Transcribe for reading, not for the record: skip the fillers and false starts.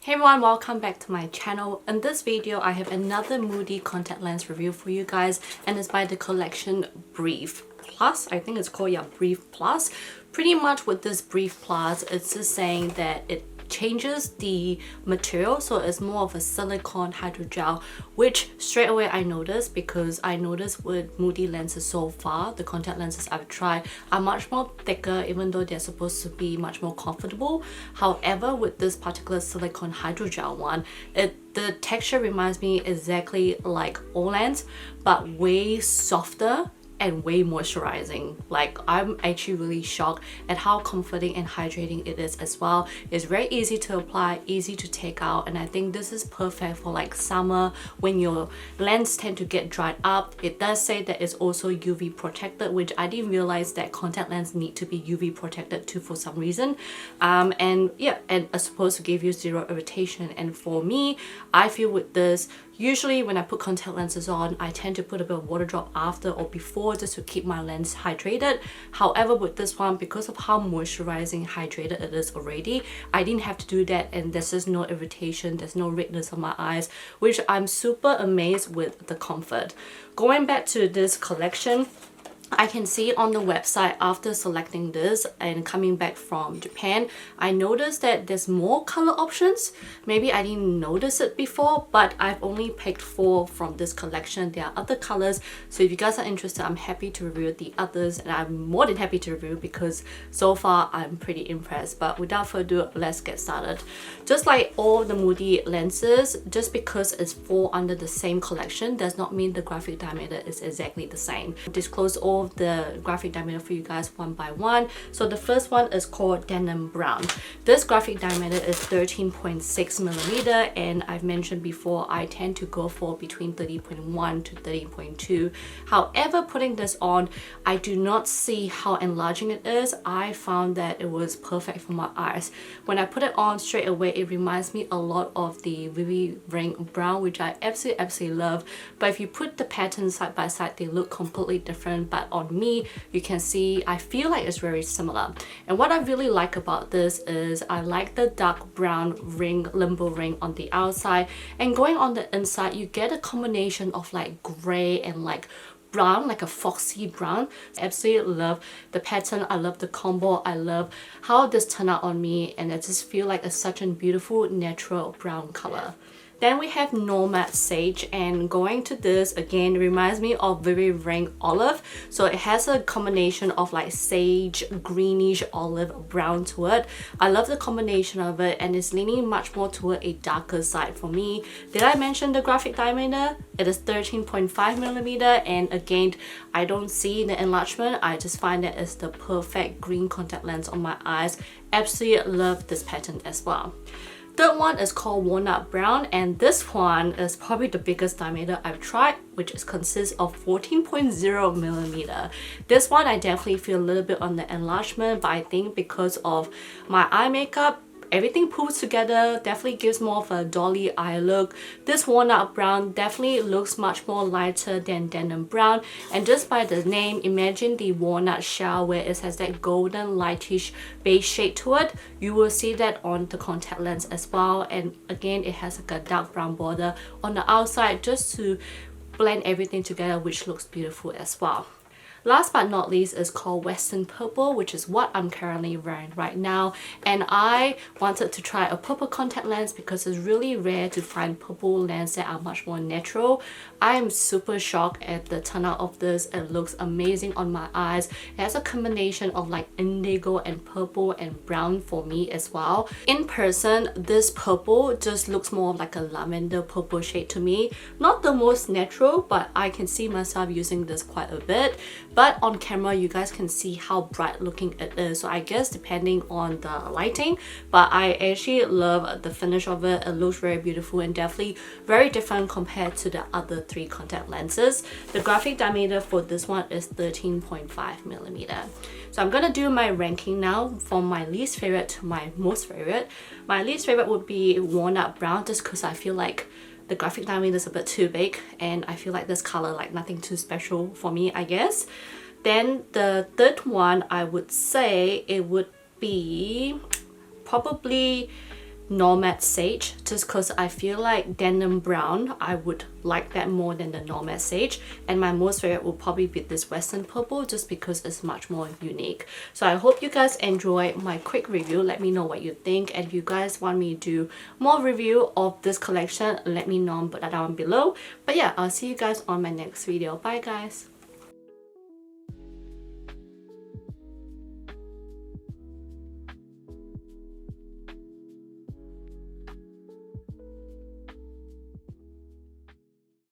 Hey everyone, welcome back to my channel. In this video, I have another Moody contact lens review for you guys, and it's by the collection Brief Plus. I think it's called, yeah, Brief Plus. Pretty much with this Brief Plus, it's just saying that it changes the material, so it's more of a silicone hydrogel, which straight away I noticed, because I noticed with Moody lenses so far, the contact lenses I've tried are much more thicker, even though they're supposed to be much more comfortable. However, with this particular silicone hydrogel one, the texture reminds me exactly like OLENS, but way softer and way moisturizing. Like, I'm actually really shocked at how comforting and hydrating it is as well. It's very easy to apply, easy to take out, and I think this is perfect for like summer when your lens tend to get dried up. It does say that it's also UV protected, which I didn't realize that contact lens need to be UV protected too for some reason. And yeah, and it's supposed to give you zero irritation. And for me, I feel with this, usually when I put contact lenses on, I tend to put a bit of water drop after or before just to keep my lens hydrated. However, with this one, because of how moisturizing, hydrated it is already, I didn't have to do that, and there's just no irritation, there's no redness on my eyes, which I'm super amazed with the comfort. Going back to this collection, I can see on the website, after selecting this and coming back from Japan, I noticed that there's more color options. Maybe I didn't notice it before, but I've only picked 4 from this collection. There are other colors, so if you guys are interested, I'm happy to review the others, and I'm more than happy to review because so far I'm pretty impressed. But without further ado, let's get started. Just like all the Moody lenses, just because it's 4 under the same collection does not mean the graphic diameter is exactly the same. Disclose all the graphic diameter for you guys one by one. So the first one is called Denim Brown. This graphic diameter is 13.6 millimeter, and I've mentioned before I tend to go for between 30.1 to 30.2. However, putting this on, I do not see how enlarging it is. I found that it was perfect for my eyes. When I put it on straight away, it reminds me a lot of the Review+, Brown, which I absolutely love. But if you put the patterns side by side, they look completely different. But on me, you can see I feel like it's very similar. And what I really like about this is I like the dark brown ring, limbo ring on the outside, and going on the inside you get a combination of like gray and like brown, like a foxy brown. I absolutely love the pattern, I love the combo, I love how this turned out on me, and I just feel like it's such a beautiful natural brown color. Then we have Nomad Sage, and going to this again reminds me of very rank olive. So it has a combination of like sage, greenish olive brown to it. I love the combination of it, and it's leaning much more toward a darker side for me. Did I mention the graphic diameter? It is 13.5 millimeter, and again, I don't see the enlargement. I just find that it's the perfect green contact lens on my eyes. Absolutely love this pattern as well. Third one is called Walnut Brown, and this one is probably the biggest diameter I've tried, which consists of 14.0 millimeter. This one I definitely feel a little bit on the enlargement, but I think because of my eye makeup, everything pulls together, definitely gives more of a dolly eye look. This Walnut Brown definitely looks much more lighter than Denim Brown, and just by the name, imagine the walnut shell where it has that golden lightish beige shade to it. You will see that on the contact lens as well, and again it has like a dark brown border on the outside just to blend everything together, which looks beautiful as well. Last but not least is called Western Purple, which is what I'm currently wearing right now, and I wanted to try a purple contact lens because it's really rare to find purple lenses that are much more natural. I am super shocked at the turnout of this. It looks amazing on my eyes. It has a combination of like indigo and purple and brown for me as well. In person, this purple just looks more like a lavender purple shade to me. Not the most natural, but I can see myself using this quite a bit. But on camera, you guys can see how bright looking it is. So I guess depending on the lighting, but I actually love the finish of it. It looks very beautiful and definitely very different compared to the other 3 contact lenses. The graphic diameter for this one is 13.5 millimeter. So I'm gonna do my ranking now from my least favorite to my most favorite. My least favorite would be Walnut Brown, just because I feel like the graphic diameter is a bit too big, and I feel like this color like nothing too special for me, I guess. Then the third one, I would say it would be probably Nomad Sage, just because I feel like Denim Brown, I would like that more than the Nomad Sage, and my most favorite will probably be this Western Purple just because it's much more unique. So I hope you guys enjoy my quick review. Let me know what you think, and if you guys want me to do more review of this collection, let me know and put that down below. But yeah, I'll see you guys on my next video. Bye guys!